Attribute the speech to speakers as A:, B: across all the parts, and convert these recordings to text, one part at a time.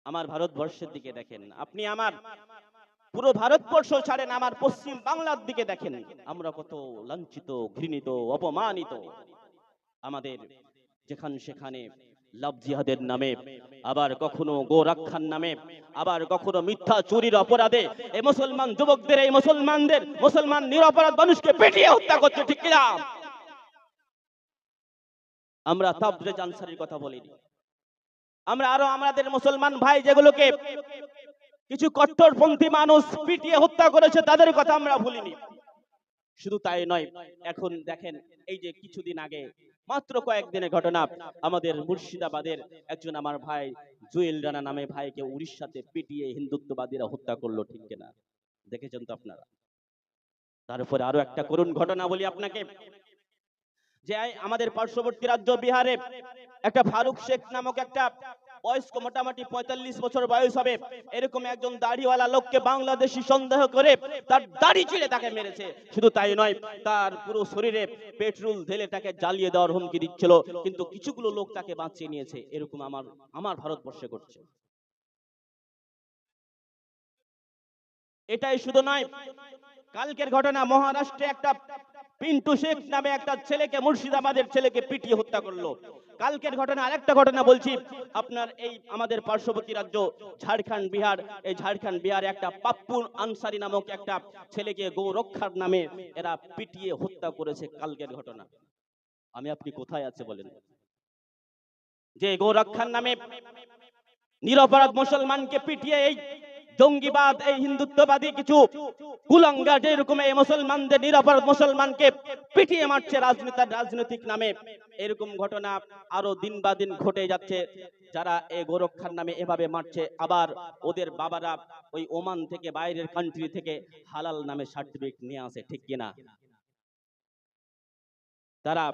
A: আমার ভারতবর্ষের দিকে দেখেন, আপনি আমার পুরো ভারতবর্ষ ছাড়েন, আমার পশ্চিম বাংলার দিকে দেখেন, আমরা কত লাঞ্ছিত, ঘৃণিত, অপমানিত। আমাদের যেখানে সেখানে লাভ জিহাদের নামে, আবার কখনো গো রক্ষার নামে, আবার কখনো মিথ্যা চুরির অপরাধে এই মুসলমান যুবকদের, এই মুসলমান নিরপরাধ মানুষকে পিটিয়ে হত্যা করছে, ঠিক কিনা? আমরা তাবরেজ আনসারীর কথা বলিনি, আমরা আরো আমাদের মুসলমান ভাই যেগুলোকে কিছু কট্টরপন্থী মানুষ পিটিয়ে হত্যা করেছে তাদের কথা আমরা ভুলিনি। শুধু তাই নয়, এখন দেখেন এই যে কিছুদিন আগে মাত্র কয়েকদিনের ঘটনা, আমাদের মুর্শিদাবাদের একজন আমার ভাই জুয়েল রানা নামে ভাইকে উড়িষ্যাতে পিটিয়ে হিন্দুত্ববাদীরা হত্যা করলো, ঠিক কিনা? দেখেছেন তো আপনারা। তারপরে আরো একটা করুণ ঘটনা বলি আপনাকে, যে আমাদের পার্শ্ববর্তী রাজ্য বিহারে একটা ফারুক শেখ নামক একটা বয়স্ক, মোটামুটি ৪৫ বছর বয়স হবে, এরকম একজন দাড়িওয়ালা লোককে বাংলাদেশি সন্দেহ করে তার দাড়ি চিড়ে তাকে মেরেছে। শুধু তাই নয়, তার পুরো শরীরে পেট্রোল ঢেলে তাকে জ্বালিয়ে দেওয়ার হুমকি দিচ্ছিল, কিন্তু কিছুগুলো লোক তাকে বাঁচিয়ে নিয়েছে। এরকম আমার ভারতবর্ষে করছে। এটাই শুধু নয়, কালকের ঘটনা মহারাষ্ট্রে একটা পিন্টু শেখ নামে একটা ছেলেকে, মুর্শিদাবাদের ছেলেকে পিটিয়ে হত্যা করলো। কালকের ঘটনা আরেকটা ঘটনা বলছি, আপনার এই আমাদের পার্শ্ববর্তী রাজ্য ঝাড়খণ্ড বিহার, এই ঝাড়খণ্ড বিহারে একটা পাপ্পু আনসারি নামক একটা ছেলেকে গো রক্ষার নামে এরা পিটিয়ে হত্যা করেছে। কালকের ঘটনা। আপনি কোথায় আছে বলেন? যে গো রক্ষার নামে নিরপরাধ মুসলমানকে পিটিয়ে এই জঙ্গিবাদ, এই হিন্দুত্ববাদী কিছু কুলাঙ্গার যেরকম এই মুসলমানদের, নিরপরাধ মুসলমানকে পিটিয়ে মারছে রাজনৈতিক নামে, এরকম ঘটনা আরো দিন বা দিন ঘটে যাচ্ছে। যারা এই গোরক্ষার নামে এভাবে মারছে, আবার ওদের বাবারা ওই ওমান থেকে, বাইরের কান্ট্রি থেকে হালাল নামে সার্টিফিকেট নিয়ে আসে, ঠিক কিনা? তারা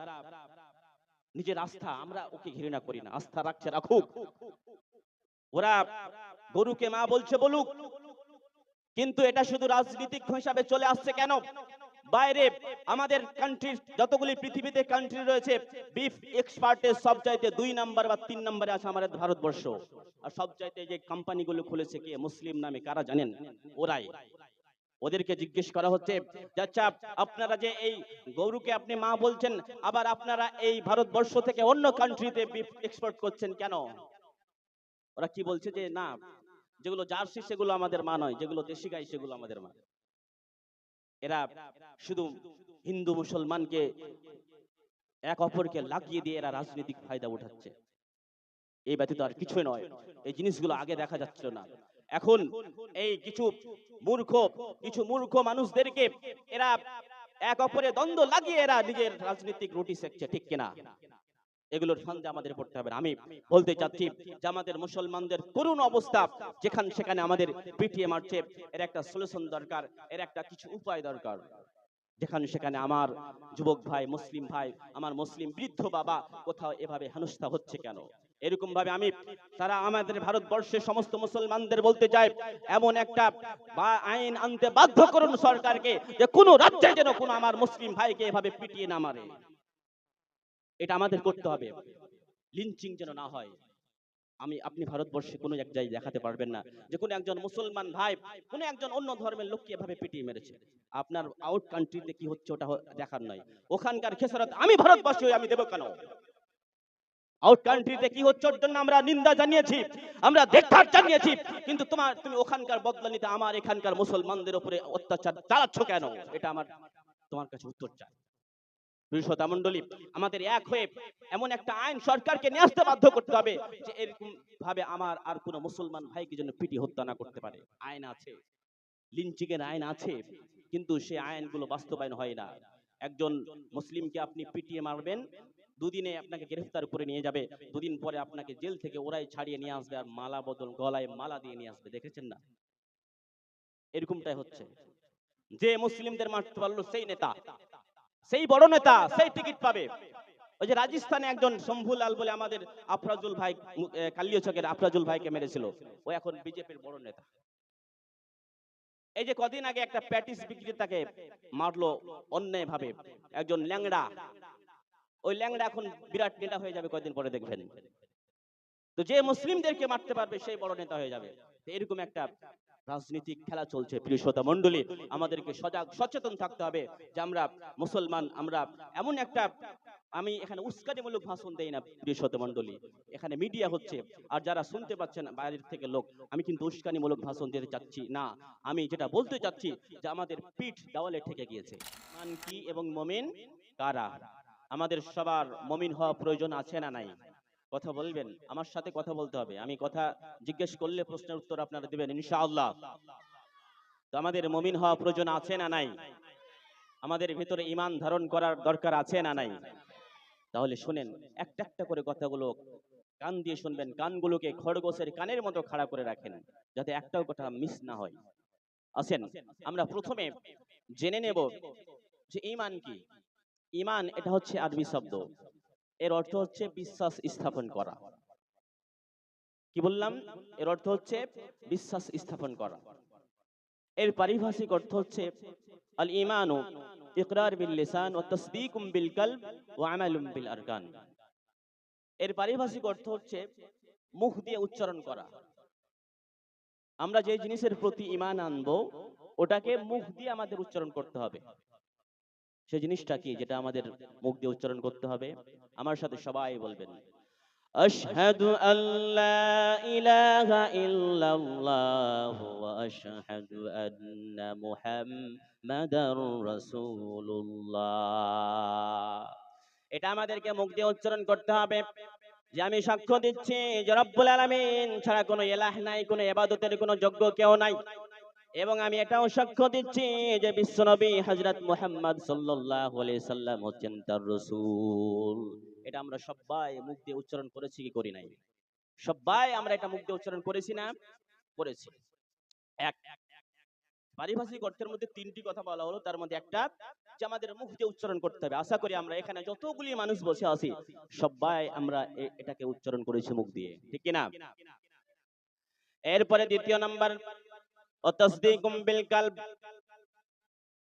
A: নিজের আস্থা, আমরা ওকে ঘৃণা করি না, আস্থা রাখছে, রাখুক। ওরা গরুকে মা বলছে, বলুক। কিন্তু এটা শুধু রাজনীতিক হিসাবে চলে আসছে কেন? বাইরে আমাদের কান্ট্রি, যতগুলি পৃথিবীতে কান্ট্রি রয়েছে, বিফ এক্সপার্টের সবচাইতে 2 নাম্বার বা 3 নম্বরে আছে আমাদের ভারতবর্ষ। আর সবচাইতে যে কোম্পানিগুলো খুলেছে কে? মুসলিম নামে, কারা জানেন? ওরাই। ওদেরকে জিজ্ঞেস করা হচ্ছে, আচ্ছা আপনারা যে এই গরুকে আপনি মা বলছেন, আবার আপনারা এই ভারতবর্ষ থেকে অন্য কান্ট্রিতে বিফ এক্সপোর্ট করছেন কেন? ওরা কি বলছে, যে না, যেগুলো জার্সি সেগুলো আমাদের মা নয়, যেগুলো দেশি গাই সেগুলো আমাদের মা। এরা শুধু হিন্দু মুসলমানকে এক অপরকে লাগিয়ে দিয়ে এরা রাজনৈতিক ফায়দা উঠাচ্ছে, এই ব্যতীত আর কিছুই নয়। এই জিনিসগুলো আগে দেখা যাচ্ছিল না, এখন এই কিছু মূর্খ মানুষদেরকে এরা এক অপরে দ্বন্দ্ব লাগিয়ে এরা নিজের রাজনৈতিক রুটি সেকছে, ঠিক কিনা? এগুলোর সন্দেহ আমাদের পড়তে হবে। আমি বলতে চাচ্ছি যে আমাদের মুসলমানদের করুণ অবস্থা, যেখানে সেখানে আমাদের পিটিয়ে মারছে, এর একটা সলিউশন দরকার, এর একটা কিছু উপায় দরকার। যেখানে সেখানে আমার যুবক ভাই, মুসলিম ভাই, আমার মুসলিম বৃদ্ধ বাবা কোথাও এভাবে হেনস্থা হচ্ছে কেন? এরকম ভাবে আমি সারা আমাদের ভারতবর্ষের সমস্ত মুসলমানদের বলতে চাই, এমন একটা আইন আনতে বাধ্য করুন সরকারকে, যে কোনো রাজ্যে যেন কোনো আমার মুসলিম ভাইকে এভাবে পিটিয়ে না মারে। এটা আমাদের করতে হবে। লিঞ্চিং যেন না হয়। আপনি ভারতবর্ষে কোনো এক জায়গায় দেখাতে পারবেন না যে কোনো একজন মুসলমান ভাই কোনো একজন অন্য ধর্মের লোককে এভাবে পিটিয়ে মেরেছে। আপনার আউট কান্ট্রিতে কি হচ্ছে ওটা দেখার নয়, ওখানকার খেসারত আমি ভারতবাসী হয়ে আমি দেব কেন? আউট কান্ট্রিতে কি হচ্ছে ওর জন্য আমরা নিন্দা জানিয়েছি, আমরা ধিক্কার জানিয়েছি, কিন্তু তুমি ওখানকার বদলা নিতে আমার এখানকার মুসলমানদের উপরে অত্যাচার চালাচ্ছ কেন? এটা তোমার কাছে উত্তর চাই। শ্রোতা মণ্ডলী, আমাদের এক হয়ে এমন একটা আইন সরকারকে নিয়ে আসতে বাধ্য করতে হবে, যে এরকম ভাবে আমার আর কোন মুসলমান ভাইকে যেন পিটি হত্যা না করতে পারে। আইন আছে, লিঞ্চিং এর আইন আছে, কিন্তু সেই আইনগুলো বাস্তবায়ন হয় না। একজন মুসলিমকে আপনি পিটিয়ে মারবেন, দুদিনে আপনাকে গ্রেফতার করে নিয়ে যাবে, দুদিন পরে আপনাকে জেল থেকে ওরাই ছাড়িয়ে নিয়ে আসবে, আর মালা বদল, গলায় মালা দিয়ে নিয়ে আসবে। দেখেছেন না? এরকমটাই হচ্ছে। যে মুসলিমদের মারতে পারলো সেই নেতা, সেই বড় নেতা, সেই টিকিট পাবে। ওই যে রাজস্থানে একজন শম্ভুলাল বলে আমাদের আফরাজুল ভাই, কালিয়াচকের আফরাজুল ভাইকে মেরেছিল, ও এখন বিজেপির বড় নেতা। এই যে কদিন আগে একটা প্যাটিস বিক্রেতাকে মারলো অন্যায় ভাবে একজন ল্যাংড়া, ওই ল্যাংড়া এখন বিরাট নেতা হয়ে যাবে কয়েকদিন পরে, দেখবেন। তো যে মুসলিমদেরকে মারতে পারবে সেই বড় নেতা হয়ে যাবে। তো এরকম একটা রাজনৈতিক খেলা চলছে। প্রিয় শ্রোতা মণ্ডলী, আমাদেরকে সজাগ সচেতন থাকতে হবে যে আমরা মুসলমান, আমরা এমন একটা, আমি এখানে উস্কানিমূলক ভাষণ দেই না প্রিয় শ্রোতা মণ্ডলী, এখানে মিডিয়া হচ্ছে, আর যারা শুনতে পাচ্ছেন বাইরের থেকে লোক, আমি কিন্তু উস্কানিমূলক ভাষণ দিতে চাচ্ছি না। আমি যেটা বলতে চাচ্ছি যে আমাদের পিঠ দেওয়ালে ঠেকে গিয়েছে। মান কি এবং মুমিন কারা? আমাদের সবার মুমিন হওয়া প্রয়োজন আছে না নাই? কথা বলবেন, আমার সাথে কথা বলতে হবে। আমি কথা জিজ্ঞেস করলে প্রশ্নের উত্তর আপনারা দিবেন ইনশাআল্লাহ। তো আমাদের মুমিন হওয়া প্রয়োজন আছে না নাই? আমাদের ভিতরে ঈমান ধারণ করার দরকার আছে না নাই? তাহলে শুনেন, একটা একটা করে কথাগুলো কান দিয়ে শুনবেন, কানগুলোকে খরগোশের কানের মতো খাড়া করে রাখেন, যাতে একটাও কথা মিস না হয়। আসেন, আমরা প্রথমে জেনে নেব যে ঈমান কি। ঈমান এটা হচ্ছে আরবি শব্দ, এর অর্থ হচ্ছে বিশ্বাস স্থাপন করা। কি বললাম? এর অর্থ হচ্ছে বিশ্বাস স্থাপন করা। এর পারিভাষিক অর্থ হচ্ছে আল ঈমানু ইকরার বিল লিসান ওয়া তাসদীকুম বিল কলব ওয়া আমালুম বিল আরকান। এর পারিভাষিক অর্থ হচ্ছে মুখ দিয়ে উচ্চারণ করা। আমরা যে জিনিসের প্রতি ঈমান আনবো ওটাকে মুখ দিয়ে আমাদের উচ্চারণ করতে হবে। সেই জিনিসটা কি যেটা আমাদের মুখ দিয়ে উচ্চারণ করতে হবে? আমার সাথে সবাই বলবেন, আশহাদু আল্লা ইলাহা ইল্লাল্লাহ ওয়া আশহাদু আন্না মুহাম্মাদার রাসূলুল্লাহ। এটা আমাদেরকে মুখ দিয়ে উচ্চারণ করতে হবে যে আমি সাক্ষ্য দিচ্ছি যে রব্বুল আলামিন ছাড়া কোনো ইলাহ নাই, কোনো ইবাদতের কোনো যোগ্য কেউ নাই, এবং আমি এটাও সাক্ষ্য দিচ্ছি যে বিশ্বনবী হযরত মুহাম্মদ সাল্লাল্লাহু আলাইহি সাল্লাম হচ্ছেন তার রাসূল। এটা আমরা সবাই মুখ দিয়ে উচ্চারণ করেছি কি করি নাই? সবাই আমরা এটা মুখ দিয়ে উচ্চারণ করেছি না? করেছি। এক, পারিভাষিক অর্থের মধ্যে তিনটি কথা বলা হলো, তার মধ্যে একটা যে আমাদের মুখ দিয়ে উচ্চারণ করতে হবে। আশা করি আমরা এখানে যতগুলি মানুষ বসে আছি সবাই আমরা এটাকে উচ্চারণ করেছি মুখ দিয়ে, ঠিক কি না? এরপরে দ্বিতীয় নাম্বার, তাসদীকুম বিল কলব,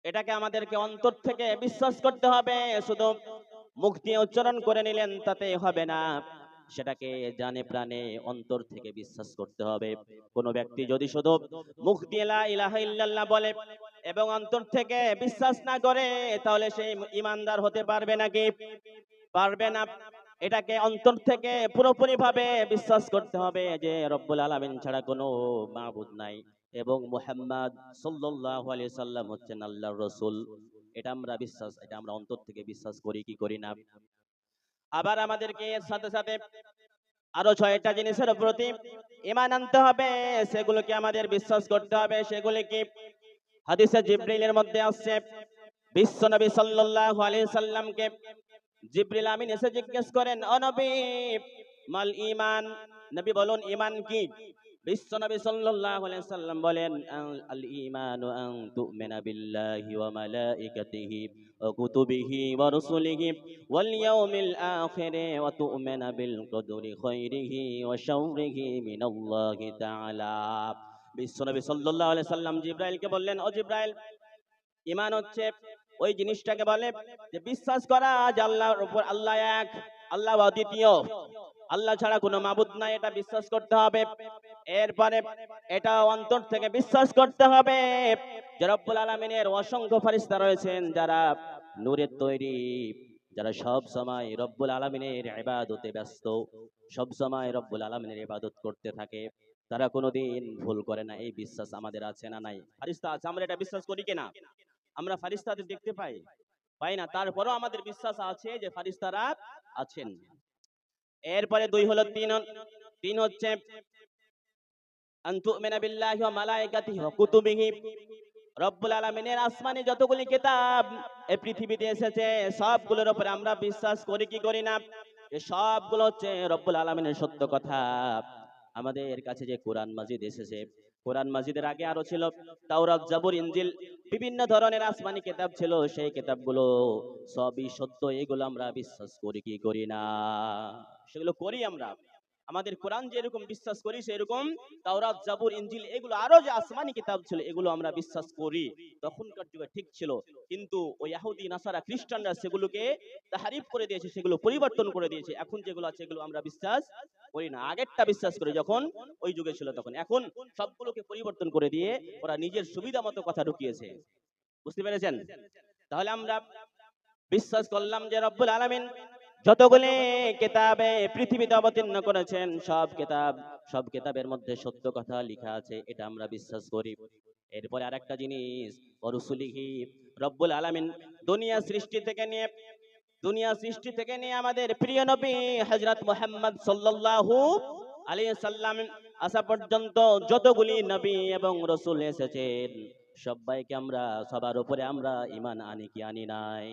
A: এটাকে আমাদেরকে অন্তর থেকে বিশ্বাস করতে হবে। শুধু মুখ দিয়ে উচ্চারণ করে নিলেন তাতে হবে না, সেটাকে জানে প্রাণে অন্তর থেকে বিশ্বাস করতে হবে। কোন ব্যক্তি যদি শুধু মুখ দিয়ে লা ইলাহা ইল্লাল্লাহ বলে এবং অন্তর থেকে বিশ্বাস না করে, তাহলে সেই ঈমানদার হতে পারবে নাকি? পারবে না। এটাকে অন্তর থেকে পুরোপুরি ভাবে বিশ্বাস করতে হবে যে রব্বুল আলামিন ছাড়া কোনো মাবুদ নাই এবং মুহাম্মদ সাল্লাল্লাহু আলাইহি সাল্লাম হচ্ছেন আল্লাহর রাসূল। এটা আমরা বিশ্বাস, এটা আমরা অন্তর থেকে বিশ্বাস করি কি করি না? আবার আমাদেরকে এর সাথে সাথে আরো 6টা জিনিসের প্রতি ঈমান আনতে হবে, সেগুলোকে আমাদের বিশ্বাস করতে হবে। সেগুলি কি? হাদিসে জিবরিলের মধ্যে আসছে, বিশ্বনবী সাল্লাল্লাহু আলাইহি সাল্লামকে জিবরিল আমিন এসে জিজ্ঞেস করেন, ও নবী, মাল ঈমান, নবী বলুন ঈমান কি? বিশ্বনবী সাল্লাল্লাহু আলাইহি সাল্লাম বলেন, আল ঈমানু আন তু'মিনা বিল্লাহি ওয়া মালাইকাতিহি ওয়া কুতুবিহি ওয়া রুসুলিহি ওয়াল ইয়াউমিল আখির ওয়া তু'মিনা বিল কদরি খাইরিহি ওয়া শাররিহি মিনাল্লাহি তাআলা। বিশ্বনবী সাল্লাল্লাহু আলাইহি সাল্লাম জিবরাইলকে বললেন, ও জিবরাইল, ঈমান হচ্ছে ওই জিনিসটাকে বলে যে বিশ্বাস করা যে আল্লাহর উপর, আল্লাহ এক, আল্লাহ অদ্বিতীয়, আল্লাহ ছাড়া কোনো মাবুদ নাই, এটা বিশ্বাস করতে হবে। এরপরে এটা অন্তর থেকে বিশ্বাস করতে হবে যে রব্বুল আলামিনের অসংখ্য ফেরেশতা রয়েছেন যারা নূরের তৈরি, যারা সব সময় রব্বুল আলামিনের ইবাদতে ব্যস্ত, সব সময় রব্বুল আলামিনের ইবাদত করতে থাকে, তারা কোনোদিন ভুল করে না। এই বিশ্বাস আমাদের আছে না নাই? ফেরেশতা আছে, আমরা এটা বিশ্বাস করি কিনা? আমরা ফেরেশতাদের দেখতে পাই? পাই না, তারপরেও আমাদের বিশ্বাস আছে যে ফেরেশতারা আছেন। এরপরে দুই হলো তিন হচ্ছে আন তু'মিনা বিল্লাহি ওয়া মালাইকাতিহি ওয়া কুতুবিহি, রব্বুল আলামিনের আসমানি যতগুলি কিতাব এই পৃথিবীতে এসেছে সবগুলোর উপরে আমরা বিশ্বাস করি কি করি না? এই সবগুলো হচ্ছে রব্বুল আলামিনের সত্য কথা। আমাদের কাছে যে কোরআন মাজিদ এসেছে, কোরআন মাজিদের আগে আরো ছিল তাওরাত, জাবুর, ইনজিল, বিভিন্ন ধরনের আসমানি কিতাব ছিল, সেই কিতাবগুলো সবই সত্য, এগুলো আমরা বিশ্বাস করি কি করি না? সেগুলো করি আমরা। আমাদের কোরআন যেরকম বিশ্বাস করি সেরকম তাওরাত, জাবুর, ইনজিল এগুলো আরো যে আসমানি কিতাব ছিল এগুলো আমরা বিশ্বাস করি। তখনকার যুগে ঠিক ছিল, কিন্তু ওই ইহুদি, নাসারা, খ্রিস্টানরা সেগুলোকে তাহরিফ করে দিয়েছে, সেগুলো পরিবর্তন করে দিয়েছে। এখন যেগুলো আছে এগুলো আমরা বিশ্বাস করি না। আগেরটা বিশ্বাস করি যখন ওই যুগে ছিল তখন। এখন সবগুলোকে পরিবর্তন করে দিয়ে ওরা নিজের সুবিধা মতো কথা ঢুকিয়েছে। বুঝতে পেরেছেন? তাহলে আমরা বিশ্বাস করলাম যে রব্বুল আলামিন যতগুলি কিতাবে পৃথিবীতে অবতীর্ণ করেছেন সব কিতাবের মধ্যে সত্য কথা লেখা আছে, এটা আমরা বিশ্বাস করি। এরপরে আরেকটা জিনিস, ওরসুলিহি, রব্বুল আলামিন দুনিয়া সৃষ্টি থেকে নিয়ে আমাদের প্রিয় নবী হযরত মুহাম্মদ সাল্লাল্লাহু আলাইহি সাল্লাম আসা পর্যন্ত যতগুলি নবী এবং রাসূল এসেছেন সবাইকে আমরা, সবার উপরে আমরা ঈমান আনি কি আনি নাই?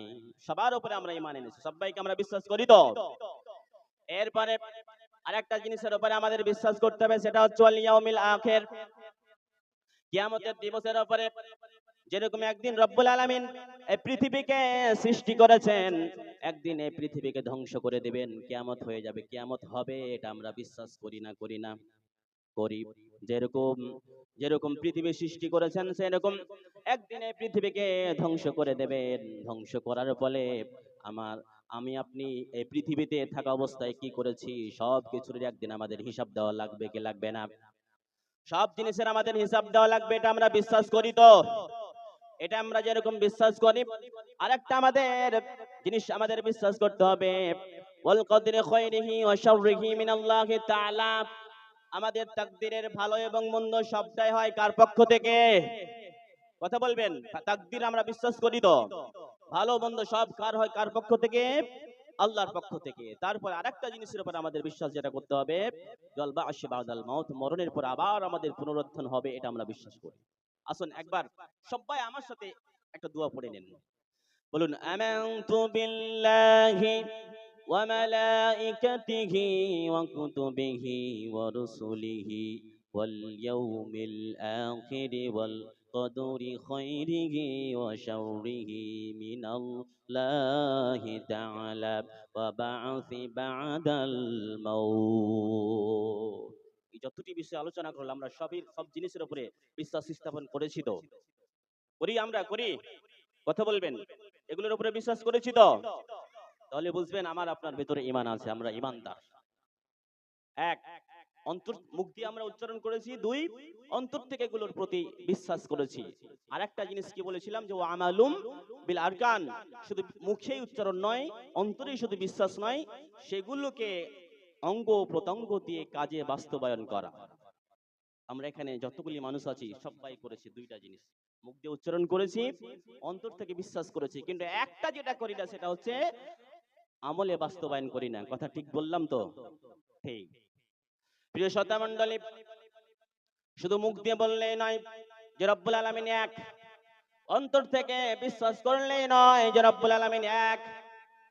A: সবার উপরে আমরা ঈমান এনেছি, সবাইকে আমরা বিশ্বাস করি তো। এরপরে আরেকটা জিনিসের উপরে আমাদের বিশ্বাস করতে হবে, সেটা হচ্ছে ওয়াল ইয়াউমিল আখির, কিয়ামতের দিবসের উপরে। যেরকম একদিন রব্বুল আলামিন এই পৃথিবীকে সৃষ্টি করেছেন, একদিন এই পৃথিবীকে ধ্বংস করে দিবেন, কিয়ামত হয়ে যাবে, কিয়ামত হবে, এটা আমরা বিশ্বাস করি না করি না? করি। যেরকম যেরকম পৃথিবী সৃষ্টি করেছেন সেরকম একদিন এই পৃথিবীকে ধ্বংস করে দেবেন। ধ্বংস করার ফলে আমি আপনি এই পৃথিবীতে থাকা অবস্থায় কি করেছি সব কিছুর একদিন আমাদের হিসাব দেওয়া লাগবে কি লাগবে না? সব জিনিসের আমাদের হিসাব দেওয়া লাগবে, এটা আমরা বিশ্বাস করি তো। এটা আমরা যেরকম বিশ্বাস করি, আরেকটা আমাদের জিনিস আমাদের বিশ্বাস করতে হবে, ওয়াল কদরি খায়রিহি ওয়া শাররিহি মিনাল্লাহি তাআলা। আমাদের তাকদীরের ভালো এবং মন্দ সবটাই হয় কার পক্ষ থেকে? কথা বলবেন। তাকদীর আমরা বিশ্বাস করি তো, ভালো মন্দ সব কার হয়, কার পক্ষ থেকে? আল্লাহর পক্ষ থেকে। তারপর আরেকটা জিনিসের উপর আমাদের বিশ্বাস যেটা করতে হবে, জল বা'আশ বা'দাল মাউত, মরণের পর আবার আমাদের পুনরুত্থান হবে, এটা আমরা বিশ্বাস করি। আসুন একবার সবাই আমার সাথে একটা দোয়া পড়ে নেন, বলুন আমানতু বিল্লাহি ওয়া মালাইকাতিহি ওয়া কুতুবিহি ওয়া রুসুলিহি ওয়াল ইয়াউমিল আখির ওয়াল কদরি খায়রিহি ওয়া শাররিহি মিনাল্লাহি তাআলা ওয়া বা'সি বা'দাল মাউত। এই যতটি বিষয় আলোচনা করলাম আমরা সব জিনিসের উপরে বিশ্বাস স্থাপন করেছি তো? আমরা করি? কথা বলবেন। এগুলোর উপরে বিশ্বাস করেছি তো? তাহলে বুঝবেন আমার আপনার ভেতরে ঈমান আছে, আমরা ঈমানদার। এক, অন্তর মুখ দিয়ে আমরা উচ্চারণ করেছি। দুই, অন্তর থেকে এগুলোর প্রতি বিশ্বাস করেছি। আর একটা জিনিস কি বলেছিলাম, যে আমালুম বিল আরকান, শুধু মুখেই উচ্চারণ নয়, অন্তরেই শুধু বিশ্বাস নয়, সেগুলোকে অঙ্গ প্রত্যঙ্গ দিয়ে কাজে বাস্তবায়ন করা। আমরা এখানে যতগুলি মানুষ আছি সবাই করেছি দুইটা জিনিস, মুখ দিয়ে উচ্চারণ করেছি, অন্তর থেকে বিশ্বাস করেছি, কিন্তু একটা যেটা করি না সেটা হচ্ছে আমলে বাস্তবায়ন করি না। কথা ঠিক বললাম তো? ঠিক। প্রিয় শ্রোতা মণ্ডলী, শুধু মুখ দিয়ে বললেই নয় যে রব্বুল আলামিন এক, অন্তর থেকে বিশ্বাস করলেই নয় যে রব্বুল আলামিন এক,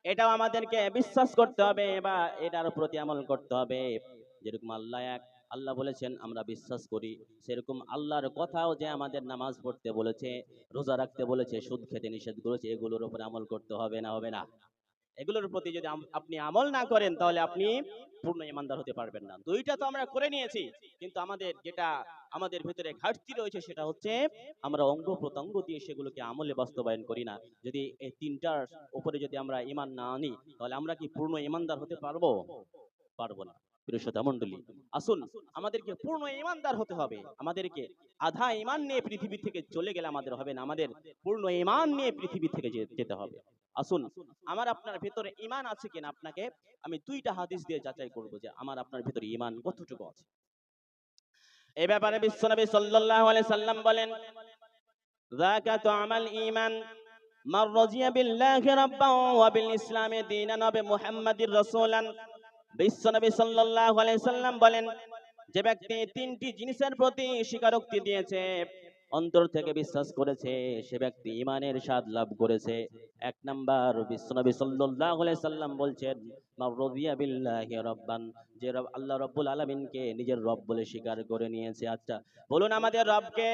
A: এটাও আমাদেরকে বিশ্বাস করতে হবে বা এটার প্রতি আমল করতে হবে। যেরকম আল্লাহ এক, আল্লাহ বলেছেন আমরা বিশ্বাস করি, সেরকম আল্লাহর কথাও যে আমাদের নামাজ পড়তে বলেছে, রোজা রাখতে বলেছে, সুদ খেতে নিষেধ করেছে, এগুলোর উপর আমল করতে হবে না হবে না? এগুলোর প্রতি যদি আপনি আমল না করেন তাহলে আপনি পূর্ণ ইমানদার হতে পারবেন না। দুইটা তো আমরা করে নিয়েছি, কিন্তু আমাদের ভিতরে ঘাটতি রয়েছে, সেটা হচ্ছে আমরা অঙ্গ প্রত্যঙ্গ দিয়ে সেগুলোকে আমলে বাস্তবায়ন করি না। যদি এই তিনটার উপরে যদি আমরা ঈমান না আনি তাহলে আমরা কি পূর্ণ ঈমানদার হতে পারবো? পারবো না। প্রিয় শ্রোতা মণ্ডলী, আসুন আমাদেরকে পূর্ণ ঈমানদার হতে হবে। আমাদেরকে আধা ঈমান নিয়ে পৃথিবী থেকে চলে গেলে আমাদের হবে না, আমাদের পূর্ণ ঈমান নিয়ে পৃথিবী থেকে যেতে হবে। আসুন আমার আপনার ভিতরে ঈমান আছে কিনা আপনাকে আমি দুইটা হাদিস দিয়ে যাচাই করব যে আমার আপনার ভিতরে ঈমান কতটুকু আছে। এই ব্যাপারে বিশ্বনবী সাল্লাল্লাহু আলাইহি সাল্লাম বলেন, যাকা তু'মাল ঈমান মান রাজিয়া বিল্লাহি রাব্বান ওয়া বিল ইসলামি দীনান ওয়া বিমুহাম্মাদির রাসূলান। বিশ্বনবী সাল্লাল্লাহু আলাইহি সাল্লাম বলেন, যে ব্যক্তি তিনটি জিনিসের প্রতি স্বীকারোক্তি দিয়েছে, অন্তর থেকে বিশ্বাস করেছে, সে ব্যক্তি ঈমানের স্বাদ লাভ করেছে। এক নাম্বার, বিশ্বনবী সাল্লাল্লাহু আলাইহি সাল্লাম বলছেন, মান রাদিয়া বিল্লাহি রাব্বান, যে আল্লাহ রাব্বুল আলামিনকে নিজের রব বলে স্বীকার করে নিয়েছে। আচ্ছা বলুন আমাদের রবকে?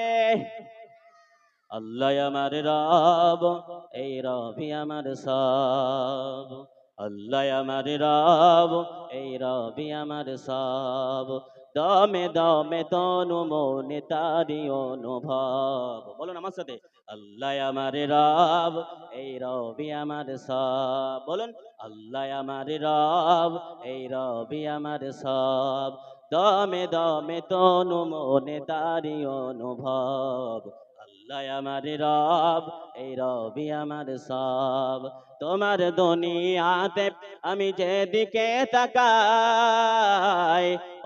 A: আল্লাহ আমার রব, এই রবই আমার সব। আল্লাহ আমার রব, এই রবি আমার সব, দমে দমে তনু মনে তারি অনুভব। বলুন আমার সাথে, আল্লাহ আমার রব, এই রবি আমার সব। বলুন, আল্লাহ আমার রব, এই রবি আমার সব, দমে দমে তনু মনে তারি অনুভব। আল্লাহ আমার রব, এই রবি আমার সব, তোমার দুনিয়াতে আমি যেদিকে তাকাই,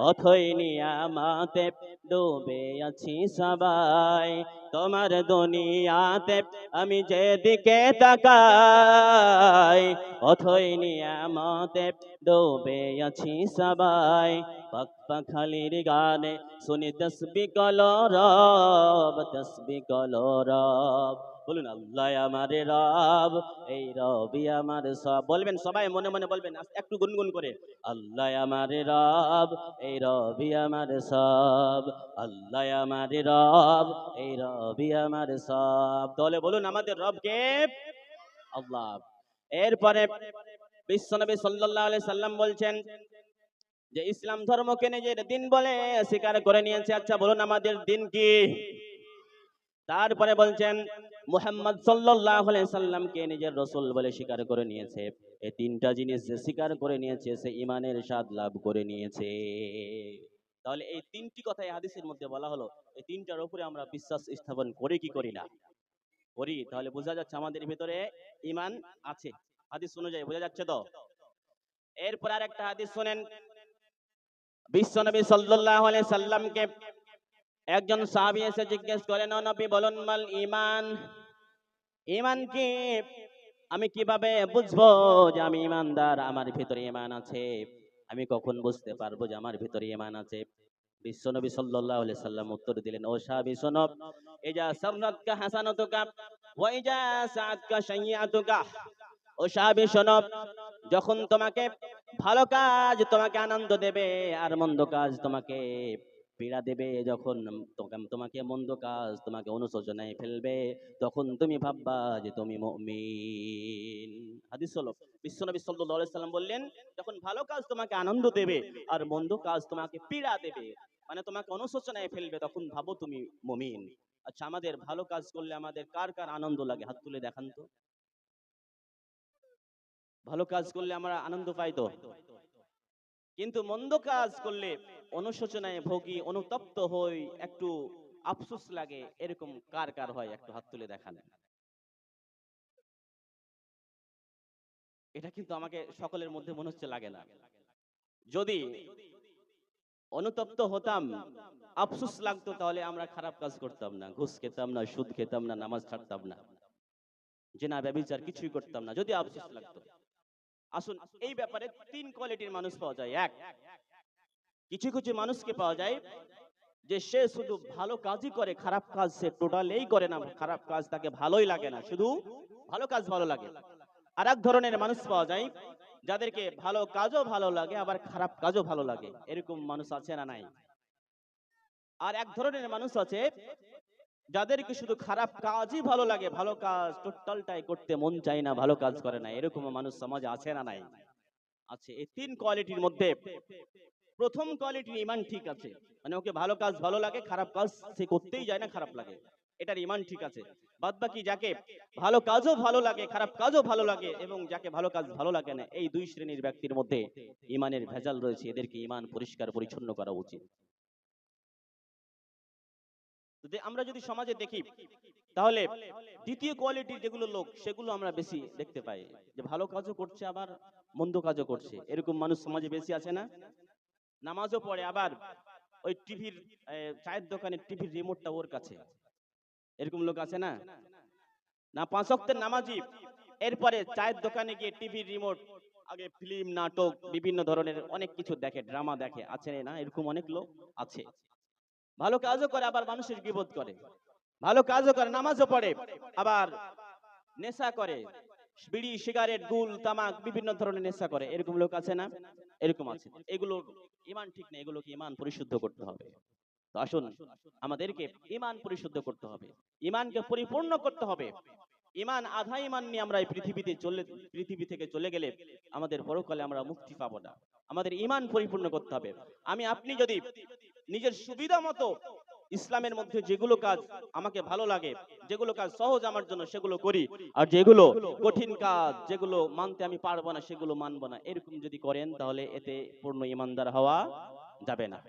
A: অথই নিয়ামতে ডুবে আছি সবাই। তোমার দুনিয়াতে আমি যেদিকে তাকাই, অথই নিয়ামতে ডুবে আছি সবাই। পাক পাখালির গানে শুনি তসবি কলরব, তসবি কলরব। বলুন, আল্লাহ আমার রব, এই রবি আমার সব। বলবেন সবাই মনে মনে বলবেন, একটু গুনগুন করে, আল্লাহ আমার রব, এই রবি আমার সব, আল্লাহ আমার রব, এই রবি আমার সব। তাহলে বলুন আমাদের রবকে আল্লাহ। এরপরে বিশ্বনবী সাল্লাল্লাহু আলাইহি সাল্লাম বলছেন যে ইসলাম ধর্মকে নিজের দিন বলে স্বীকার করে নিয়েছে। আচ্ছা বলুন আমাদের দিন কি? তারপরে বলছেন মুহাম্মদ সাল্লাল্লাহু আলাইহি সাল্লামকে নিজের রাসূল বলে স্বীকার করে নিয়েছে। এই তিনটা জিনিস যে স্বীকার করে নিয়েছে সে ঈমানের স্বাদ লাভ করে নিয়েছে। তাহলে এই তিনটি কথা এই হাদিসের মধ্যে বলা হলো। এই তিনটার উপরে আমরা বিশ্বাস স্থাপন করি কি করি না? করি। তাহলে বোঝা যাচ্ছে আমাদের ভিতরে ঈমান আছে। হাদিস অনুযায়ী বোঝা যাচ্ছে তো? এরপর আরেকটা হাদিস শুনেন। বিশ্বনবী সাল্লাল্লাহু আলাইহি সাল্লামকে একজন সাহাবী এসে জিজ্ঞেস করেন, ও নবী বলুন মাল ঈমান, ঈমান কি? আমি কিভাবে বুঝবো যে আমি ঈমানদার, আমার ভিতরে ঈমান আছে? আমি কখন বুঝতে পারবো যে আমার ভিতরে ঈমান আছে? বিশ্বনবী সাল্লাল্লাহু আলাইহি সাল্লাম উত্তর দিলেন, ও সাহাবী শোনো, ইজা সাররাতকা হাসানাতুকা ওয়া ইজা সাআতকা সাইয়্যাতুকা। ও সাহাবী শোনো, যখন তোমাকে ভালো কাজ তোমাকে আনন্দ দেবে আর মন্দ কাজ তোমাকে পীড়া দেবে, যখন তোমাকে মন্দ কাজ তোমাকে অনুশোচনায় ফেলবে, তখন তুমি ভাববা যে তুমি মুমিন। হাদিস হলো, বিশ্বনবী সাল্লাল্লাহু আলাইহি সাল্লাম বললেন, যখন ভালো কাজ তোমাকে আনন্দ দেবে আর মন্দ কাজ তোমাকে পীড়া দেবে, মানে তোমাকে অনুশোচনায় ফেলবে, তখন ভাবো তুমি মুমিন। আচ্ছা, আমাদের ভালো কাজ করলে আমাদের কার কার আনন্দ লাগে? হাত তুলে দেখান তো। ভালো কাজ করলে আমরা আনন্দ পাই তো, কিন্তু মন্দ কাজ করলে অনুশোচনায় ভোগী, অনুতপ্ত হই, একটু আফসোস লাগে, এরকম কার কার হয়? একটু হাত তুলে দেখান। এটা কিন্তু আমাকে সকলের মধ্যে মনে হচ্ছে লাগে না। যদি অনুতপ্ত হতাম, আফসোস লাগতো, তাহলে আমরা খারাপ কাজ করতাম না, ঘুষ খেতাম না, সুদ খেতাম না, নামাজ ছাড়তাম না, জিনা ব্যভিচার কিছুই করতাম না, যদি আফসোস লাগতো। আসুন, এই ব্যাপারে তিন কোয়ালিটির মানুষ পাওয়া যায়। এক, কিছু কিছু মানুষকে পাওয়া যায় যে সে শুধু ভালো কাজই করে, খারাপ কাজ সে টোটালেই করে না, খারাপ কাজ তাকে ভালোই লাগে না, শুধু ভালো কাজ ভালো লাগে। আর এক ধরনের মানুষ পাওয়া যায় যাদেরকে ভালো কাজও ভালো লাগে আবার খারাপ কাজও ভালো লাগে। এরকম মানুষ আছে না নাই? আর এক ধরনের মানুষ আছে যাদেরকে শুধু খারাপ কাজই ভালো লাগে, ভালো কাজ টোটালটাই করতে মন চায় না, ভালো কাজ করে না। এরকম মানুষ সমাজে আছে না নাই? আছে। এই তিন কোয়ালিটির মধ্যে প্রথম কোয়ালিটির ঈমান ঠিক আছে, মানে ওকে ভালো কাজ ভালো লাগে, খারাপ কাজ সে করতেই যায় না, খারাপ লাগে, এটার ঈমান ঠিক আছে। বাদ বাকি যাকে ভালো কাজও ভালো লাগে, খারাপ কাজও ভালো লাগে, এবং যাকে ভালো কাজ ভালো লাগে না, এই দুই শ্রেণীর ব্যক্তির মধ্যে ঈমানের ভেজাল রয়েছে। এদেরকে ঈমান পরিষ্কার পরিচ্ছন্ন করা উচিত। আমরা যদি সমাজে দেখি, তাহলে দ্বিতীয় কোয়ালিটির যেগুলো লোক, সেগুলো আমরা বেশি দেখতে পাই, যে ভালো কাজও করছে আবার মন্দ কাজও করছে। এরকম মানুষ সমাজে বেশি আছে না? নামাজও পড়ে, আবার ওই টিভির চায়ের দোকানে টিভির রিমোটটা ওর কাছে, এরকম লোক আছে না? না, পাঁচ ওয়াক্তের নামাজি, এরপরে চায়ের দোকানে গিয়ে টিভির রিমোট, আগে ফিল্ম নাটক বিভিন্ন ধরনের অনেক কিছু দেখে, ড্রামা দেখে, আছে না? এরকম অনেক লোক আছে। ভালো কাজও করে আবার মানুষের গীবত করে, ভালো কাজও করে, নামাজও পড়ে, আবার নেশা করে, বিড়ি সিগারেট গুল তামাক বিভিন্ন ধরনের নেশা করে। এরকম লোক আছে না? এরকম আছে। এগুলো ঈমান ঠিক নেই, এগুলোকে ঈমান পরিশুদ্ধ করতে হবে। তো আসুন, আমাদেরকে ঈমান পরিশুদ্ধ করতে হবে, ঈমানকে পরিপূর্ণ করতে হবে। ইমান আধা ইমান নিয়ে আমরা এই পৃথিবী থেকে চলে গেলে আমাদের পরকালে আমরা মুক্তি পাবো না। আমাদের ইমান পরিপূর্ণ করতে হবে। আমি আপনি যদি নিজের সুবিধা মতো ইসলামের মধ্যে যেগুলো কাজ আমাকে ভালো লাগে, যেগুলো কাজ সহজ আমার জন্য সেগুলো করি, আর যেগুলো কঠিন কাজ, যেগুলো মানতে আমি পারবো না সেগুলো মানবো না, এরকম যদি করেন তাহলে এতে পূর্ণ ইমানদার হওয়া যাবে না।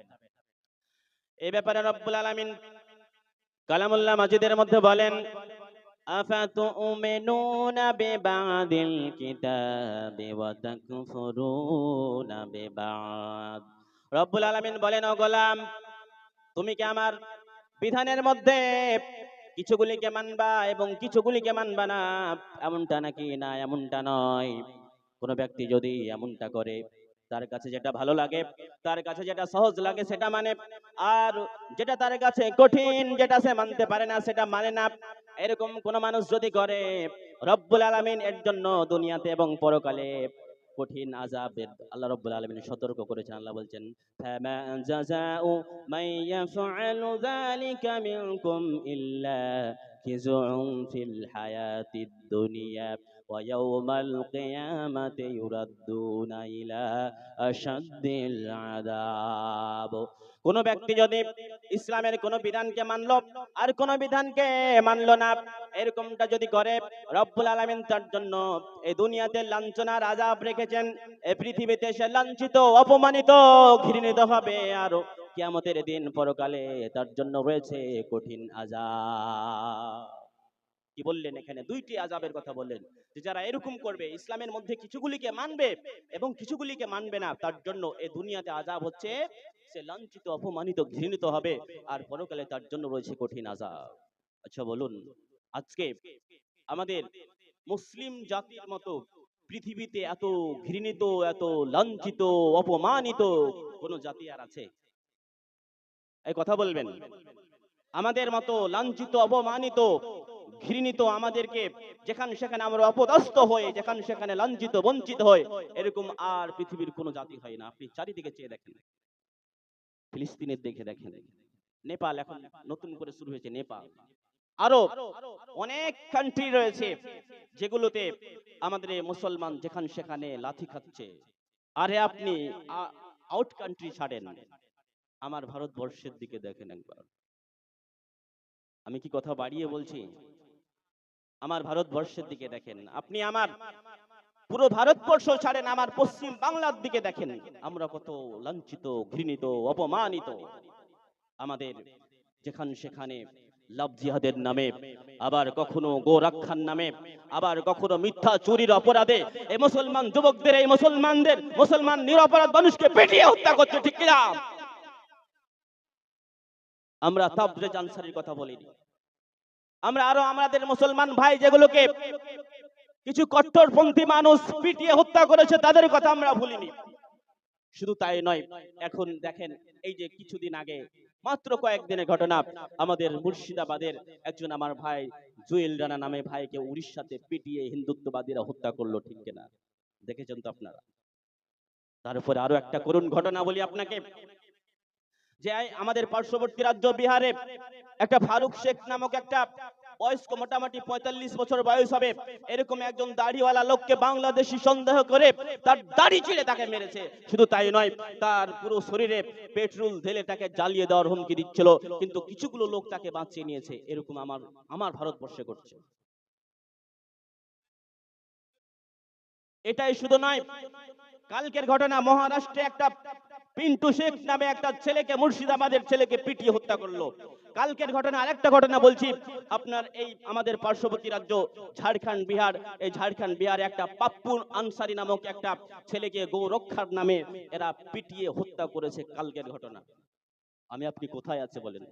A: এই ব্যাপারে রব্বুল আলামিন কালামুল্লাহ মাজিদের মধ্যে বলেন, আফাতুমিনুনা বিবাদিল কিতাবি ওয়া তাকফুরুনা বিবাদ। রব্বুল আলামিন বলেন, ও গোলাম, তুমি কি আমার বিধানের মধ্যে কিছুগুলিকে মানবা এবং কিছুগুলিকে মানবা না? এমনটা নাকি? না, এমনটা নয়। কোন ব্যক্তি যদি এমনটা করে, তার কাছে যেটা ভালো লাগে, তার কাছে যেটা সহজ লাগে সেটা মানে, আর যেটা তার কাছে কঠিন, যেটা সে মানতে পারে না সেটা মানে না, এরকম কোন মানুষ যদি করে, রব্বুল আলামিন এর জন্য দুনিয়াতে এবং পরকালে কঠিন আযাবের আল্লাহ রাব্বুল আলামিন সতর্ক করেছেন। আল্লাহ বলছেন, ফামা জাযাউ মান ইয়াফআলু যালিকা মিনকুম ইল্লা খিজুন ফিল হায়াতিদ দুনিয়া ওয়া ইয়াউমাল কিয়ামাতি ইউরাদ্দুনা ইলা আশাদ্দিল আযাব। কোন ব্যক্তি যদি ইসলামের কোন বিধানকে মানলো আর কোন বিধানকে মানলো না, এরকমটা যদি করে, রব্বুল আলামিন তার জন্য এই দুনিয়াতে লাঞ্ছনার আযাব রেখেছেন। এই পৃথিবীতে সে লাঞ্ছিত, অপমানিত, ঘৃণিত হবে, আর কিয়ামতের দিন পরকালে তার জন্য রয়েছে কঠিন আযাব। কি বললেন? এখানে দুইটি আযাবের কথা বললেন, যে যারা এরকম করবে, ইসলামের মধ্যে কিছুগুলিকে মানবে এবং কিছুগুলিকে মানবে না, তার জন্য এই দুনিয়াতে আযাব হচ্ছে সে লাঞ্ছিত, অপমানিত, ঘৃণিত হবে, আর পরকালে তার জন্য রয়েছে কঠিন আযাব। আচ্ছা বলুন, আজকে আমাদের মুসলিম জাতির মতো পৃথিবীতে এত ঘৃণিত, এত লাঞ্ছিত, অপমানিত কোন জাতি আর আছে? এই কথা বলবেন। আমাদের মতো লাঞ্ছিত, অপমানিত, ঘৃণিত, আমাদেরকে যেখানে সেখানে আমরা অপদস্থ হয়ে যেখানে সেখানে লাঞ্ছিত, বঞ্চিত হয়, এরকম আর পৃথিবীর কোন জাতি হয় না। আপনি চারিদিকে চেয়ে দেখেন, ফিলিস্তিনের দেখে দেখেন, নেপাল এখন নতুন করে শুরু হয়েছে, নেপাল, আরো অনেক কান্ট্রি রয়েছে যেগুলোতে আমাদের মুসলমান যেখানে সেখানে লাথি খাচ্ছে। আরে আপনি আউট কান্ট্রি ছাড়েন, আমার ভারতবর্ষের দিকে দেখেন একবার। আমি কি কথা বাড়িয়ে বলছি? আমার ভারতবর্ষের দিকে দেখেন। আপনি আমার পুরো ভারতবর্ষ ছাড়েন, আমার পশ্চিম বাংলার দিকে দেখেন, আমরা কত লাঞ্ছিত, ঘৃণিত, অপমানিত। আমাদের যেখানে সেখানে লাভ জিহাদের নামে, আবার কখনো গো রক্ষার নামে, আবার কখনো মিথ্যা চুরির অপরাধে এই মুসলমান যুবকদের, এই মুসলমান নিরপরাধ মানুষকে পিটিয়ে হত্যা করছে, ঠিক কিনা? আমরা তাবরেজ আনসারীর কথা বলিনি, আমরা আরো আমাদের মুসলমান ভাই যেগুলোকে কিছু কট্টরপন্থী মানুষ পিটিয়ে হত্যা করেছে তাদের কথা আমরা ভুলিনি। শুধু তাই নয়, এখন দেখেন, এই যে কিছুদিন আগে, মাত্র কয়েকদিনের ঘটনা, আমাদের মুর্শিদাবাদের একজন আমার ভাই জুয়েল রানা নামে ভাইকে উড়িষ্যাতে পিটিয়ে হিন্দুত্ববাদীরা হত্যা করলো, ঠিক কিনা? দেখেছেন তো আপনারা? তারপরে আরো একটা করুণ ঘটনা বলি আপনাকে, যে আমাদের পার্শ্ববর্তী রাজ্য বিহারে একটা ফারুক শেখ নামক একটা বয়স্ক, মোটামুটি 45 বছর বয়স হবে, এরকম একজন দাড়িওয়ালা লোককে বাংলাদেশি সন্দেহ করে তার দাড়ি চিড়ে তাকে মেরেছে। শুধু তাই নয়, তার পুরো শরীরে পেট্রোল ঢেলে তাকে জ্বালিয়ে দেওয়ার হুমকি দিচ্ছিল, কিন্তু কিছুগুলো লোক তাকে বাঁচিয়ে নিয়েছে। এরকম আমার ভারতবর্ষে ঘটছে। এটাই শুধু নয়, কালকের ঘটনা, মহারাষ্ট্রে একটা পিন্টু শেখ নামে একটা ছেলেকে, মুর্শিদাবাদের ছেলেকে পিটিয়ে হত্যা করলো। কালকের ঘটনা আরেকটা ঘটনা বলছি, আপনার এই আমাদের পার্শ্ববর্তী রাজ্য ঝাড়খণ্ড, বিহার, এই ঝাড়খণ্ড বিহারে একটা পাপ্পু আনসারি নামক একটা ছেলেকে গো রক্ষার নামে এরা পিটিয়ে হত্যা করেছে। কালকের ঘটনা। আমি আপনি কোথায় আছে বলেন?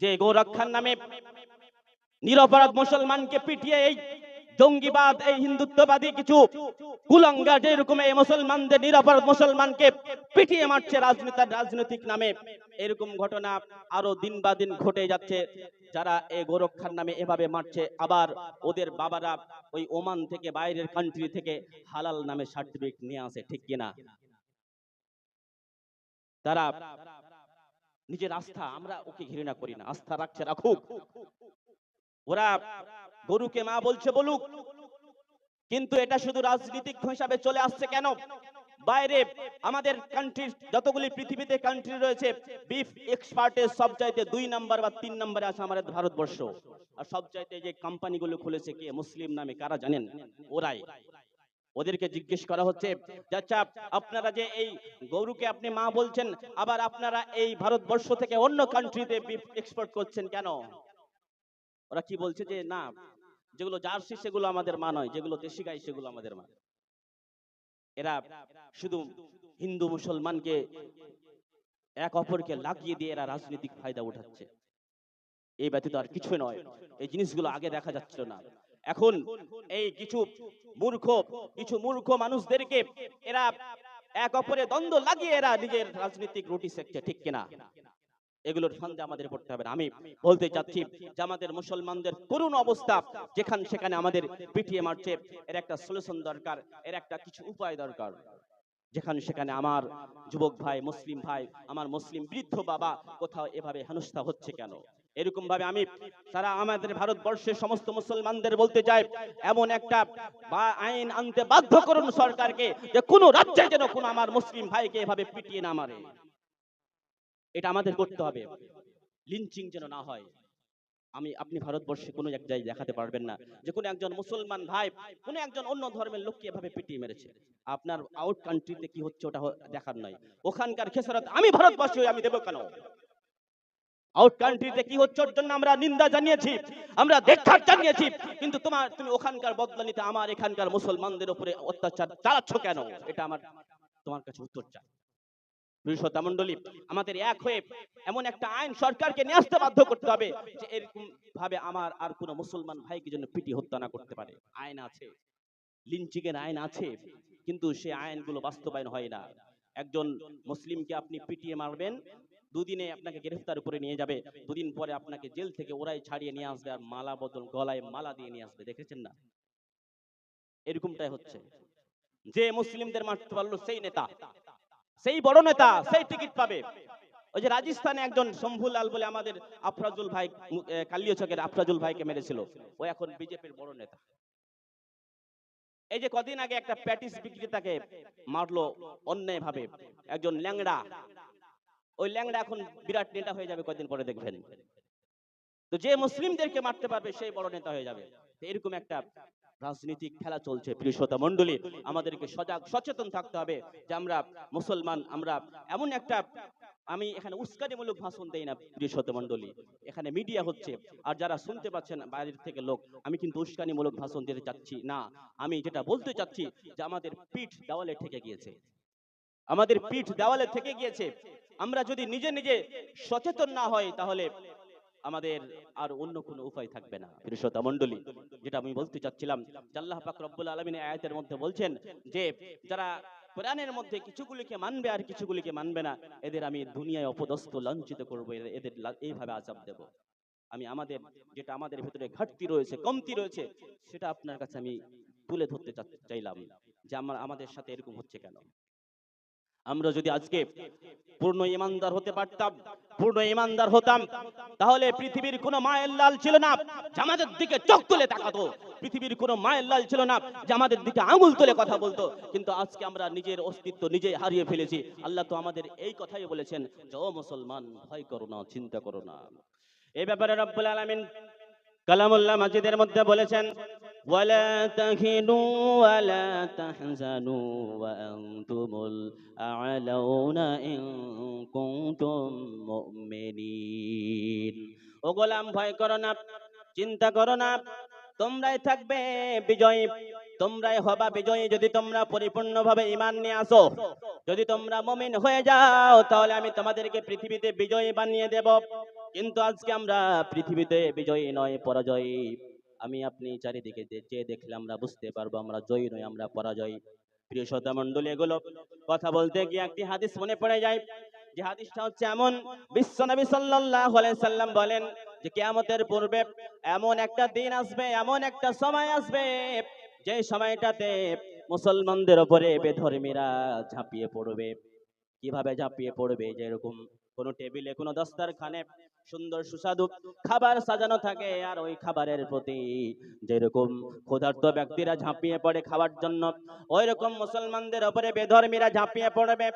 A: যে গো রক্ষার নামে নিরপরাধ মুসলমানকে পিটিয়ে এই জঙ্গিবাদ, এই হিন্দুত্ববাদী কিছু কুলাঙ্গার যেরকম এই মুসলমানদের, নিরপরাধ মুসলমানকে পিটিয়ে মারছে রাজনৈতিক নামে, এরকম ঘটনা আরো দিন বা দিন ঘটে যাচ্ছে। যারা এই গোরক্ষার নামে এভাবে মারছে, আবার ওদের বাবারা ওই ওমান থেকে, বাইরের কান্ট্রি থেকে হালাল নামে সার্টিফিকেট নিয়ে আসে, ঠিক কিনা? তারা নিজের আস্থা, আমরা ওকে ঘৃণা করি না, আস্থা রাখছে, রাখুক। ওরা গরুকে মা বলছে বলুক, কিন্তু এটা শুধু রাজনীতিক হিসাবে চলে আসছে কেন? বাইরে আমাদের কান্ট্রি, যতগুলি পৃথিবীতে কান্ট্রি রয়েছে, বিফ এক্সপার্টের সবচাইতে 2 নাম্বার বা 3 নম্বরে আছে আমাদের ভারতবর্ষ। আর সবচাইতে যে কোম্পানিগুলো খুলেছে কে? মুসলিম নামে, কারা জানেন? ওরাই। ওদেরকে জিজ্ঞেস করা হচ্ছে যে আচ্ছা, আপনারা যে এই গরুকে আপনি মা বলছেন, আবার আপনারা এই ভারতবর্ষ থেকে অন্য কান্ট্রিতে বিফ এক্সপোর্ট করছেন কেন? ওরা কি বলছে যে না, যেগুলো জার্সি সেগুলো আমাদের মা নয়, যেগুলো দেশি গাই সেগুলো আমাদের মা। এরা শুধু হিন্দু মুসলমানকে এক অপরকে লাগিয়ে দিয়ে এরা রাজনৈতিক ফায়দা উঠাচ্ছে, এই ব্যতীত আর কিছু নয়। এই জিনিসগুলো আগে দেখা যাচ্ছিল না, এখন এই কিছু মূর্খ মানুষদেরকে এরা এক অপরে দ্বন্দ্ব লাগিয়ে এরা নিজের রাজনৈতিক রুটি সেকছে, ঠিক কিনা? এগুলোর ফান্দে আমাদের পড়তে হবে না। আমি বলতে চাচ্ছি যে আমাদের মুসলমানদের করুণ অবস্থা, যেখানে সেখানে আমাদের পিটিয়ে মারছে, এর একটা সলিউশন দরকার, এর একটা কিছু উপায় দরকার। যেখানে সেখানে আমার যুবক ভাই, মুসলিম ভাই, আমার মুসলিম বৃদ্ধ বাবা কোথাও এভাবে হেনস্থা হচ্ছে কেন? এরকম ভাবে আমি সারা আমাদের ভারতবর্ষের সমস্ত মুসলমানদের বলতে চাই, এমন একটা আইন আনতে বাধ্য করুন সরকারকে, যে কোনো রাজ্যে যেন কোনো আমার মুসলিম ভাইকে এভাবে পিটিয়ে না মারে। এটা আমাদের করতে হবে। লিঞ্চিং যেন না হয়। আপনি ভারতবর্ষে কোনো এক জায়গায় দেখাতে পারবেন না যে কোনো একজন মুসলমান ভাই কোনো একজন অন্য ধর্মের লোককে এভাবে পিটিয়ে মেরেছে। আপনার আউট কান্ট্রিতে কি হচ্ছে ওটা দেখার নয়, ওখানকার খেসারত আমি ভারতবাসী হয়ে আমি দেবো কেন? আউট কান্ট্রিতে কি হচ্ছে ওর জন্য আমরা নিন্দা জানিয়েছি, আমরা ধিক্কার জানিয়েছি, কিন্তু তুমি ওখানকার বদলা নিতে আমার এখানকার মুসলমানদের উপরে অত্যাচার চালাচ্ছ কেন? এটা আমার তোমার কাছে উত্তর চাই। শ্রোতা মণ্ডলী, আমাদের এক হয়ে এমন একটা আইন সরকারকে নিয়ে আসতে বাধ্য করতে হবে যে এরকম ভাবে আমার আর কোন মুসলমান ভাইকে জন্য পিটি হত্যা না করতে পারে। আইন আছে, লিঞ্চিং এর আইন আছে, কিন্তু সেই আইনগুলো বাস্তবায়ন হয় না। একজন মুসলিমকে আপনি পিটিয়ে মারবেন, দুদিনে আপনাকে গ্রেফতার করে নিয়ে যাবে, দুদিন পরে আপনাকে জেল থেকে ওরাই ছাড়িয়ে নিয়ে আসবে, আর মালা বদল গলায় মালা দিয়ে নিয়ে আসবে। দেখেছেন না? এরকমটাই হচ্ছে। যে মুসলিমদের মারতে পারলো সেই নেতা, সেই বড় নেতা, সেই টিকিট পাবে। ওই যে রাজস্থানে একজন শম্ভুলাল বলে আমাদের আফরাজুল ভাই, কালিয়াচকের আফরাজুল ভাইকে মেরেছিল, ও এখন বিজেপির বড় নেতা। এই যে কদিন আগে একটা প্যাটিস বিক্রেতাকে মারলো অন্যায় ভাবে একজন ল্যাংড়া, ওই ল্যাংড়া এখন বিরাট নেতা হয়ে যাবে কদিন পরে দেখবেন। তো যে মুসলিমদেরকে মারতে পারবে সেই বড় নেতা হয়ে যাবে। এরকম একটা রাজনৈতিক খেলা চলছে। প্রিয় শ্রোতা মণ্ডলী, আমাদেরকে সজাগ সচেতন থাকতে হবে যে আমরা মুসলমান, আমরা এমন একটা, আমি এখানে উস্কানিমূলক ভাষণ দেই না প্রিয় শ্রোতা মণ্ডলী, এখানে মিডিয়া হচ্ছে, আর যারা শুনতে পাচ্ছেন বাইরের থেকে লোক, আমি কিন্তু উস্কানিমূলক ভাষণ দিতে চাচ্ছি না। আমি যেটা বলতে চাচ্ছি যে আমাদের পিঠ দেওয়ালে ঠেকে গিয়েছে, আমাদের পিঠ দেওয়ালে থেকে গিয়েছে। আমরা যদি নিজে নিজে সচেতন না হই, তাহলে আমাদের আর অন্য কোনো উপায় থাকবে না। প্রিয় শ্রোতা মণ্ডলী, যেটা আমি বলতে চাচ্ছিলাম, আল্লাহ পাক রব্বুল আলামিন আয়াতের মধ্যে বলছেন যে যারা কোরআনের মধ্যে কিছুগুলিকে মানবে আর কিছুগুলিকে মানবে না, এদের আমি দুনিয়ায় অপদস্থ লাঞ্ছিত করব, এদের এইভাবে আযাব দেব। আমি যেটা আমাদের ভিতরে ঘাটতি রয়েছে, কমতি রয়েছে, সেটা আপনার কাছে আমি তুলে ধরতে চাইলাম যে আমাদের সাথে এরকম হচ্ছে কেন। আমরা যদি আজকে পূর্ণ ইমানদার হতে পারতাম, পূর্ণ ইমানদার হতাম, তাহলে পৃথিবীর কোনো মায়ের লাল ছিল না যে আমাদের দিকে চোখ তুলে তাকাতো, পৃথিবীর কোনো মায়ের লাল ছিল না যে আমাদের দিকে আঙুল তুলে কথা বলতো। কিন্তু আজকে আমরা নিজের অস্তিত্ব নিজেই হারিয়ে ফেলেছি। আল্লাহ তো আমাদের এই কথাই বলেছেন যে ও মুসলমান, ভয় করো না, চিন্তা করো না। এই ব্যাপারে রব্বুল আলামিন কালামুল্লাহ মাজিদের মধ্যে বলেছেন, ওয়ালা তাহিনু ওয়ালা তাহজানু ওয়া আনতুমুল আ'লাউনা ইন কুনতুম মুমিনিন। ও গোলাম, ভয় করো না, চিন্তা করো না, তোমরাই থাকবে বিজয়ী, তোমরাই হবা বিজয়ী যদি তোমরা পরিপূর্ণভাবে ঈমান নিয়ে আসো। যদি তোমরা মুমিন হয়ে যাও, তাহলে আমি তোমাদেরকে পৃথিবীতে বিজয়ী বানিয়ে দেব। কিন্তু আজকে আমরা পৃথিবীতে বিজয়ী নয়, পরাজয়ী। আমি আপনি চারিদিকে যে দেখলে আমরা বুঝতে পারবো আমরা জয়ী নই, আমরা পরাজয়ী। প্রিয় শ্রোতা মণ্ডলী, এগুলো কথা বলতে গিয়ে একটি হাদিস মনে পড়ে যায়, যে হাদিসটা হচ্ছে এমন, বিশ্বনবী সাল্লাল্লাহু আলাইহি সাল্লাম বলেন যে কিয়ামতের পূর্বে এমন একটা দিন আসবে, এমন একটা সময় আসবে, যে সময়টাতে মুসলমানদের উপরে বেধর্মীরা ঝাঁপিয়ে পড়বে। কিভাবে ঝাঁপিয়ে পড়বে? যেরকম কোনো টেবিলে কোনো দস্তারখানে সুন্দর সুস্বাদু খাবার সাজানো থাকে, আর ওই খাবারের প্রতি যেরকম ক্ষুধার্ত ব্যক্তিরা ঝাঁপিয়ে পড়ে খাওয়ার জন্য, ওই রকম মুসলমানদের উপরে বেধর্মীরা ঝাঁপিয়ে পড়বে।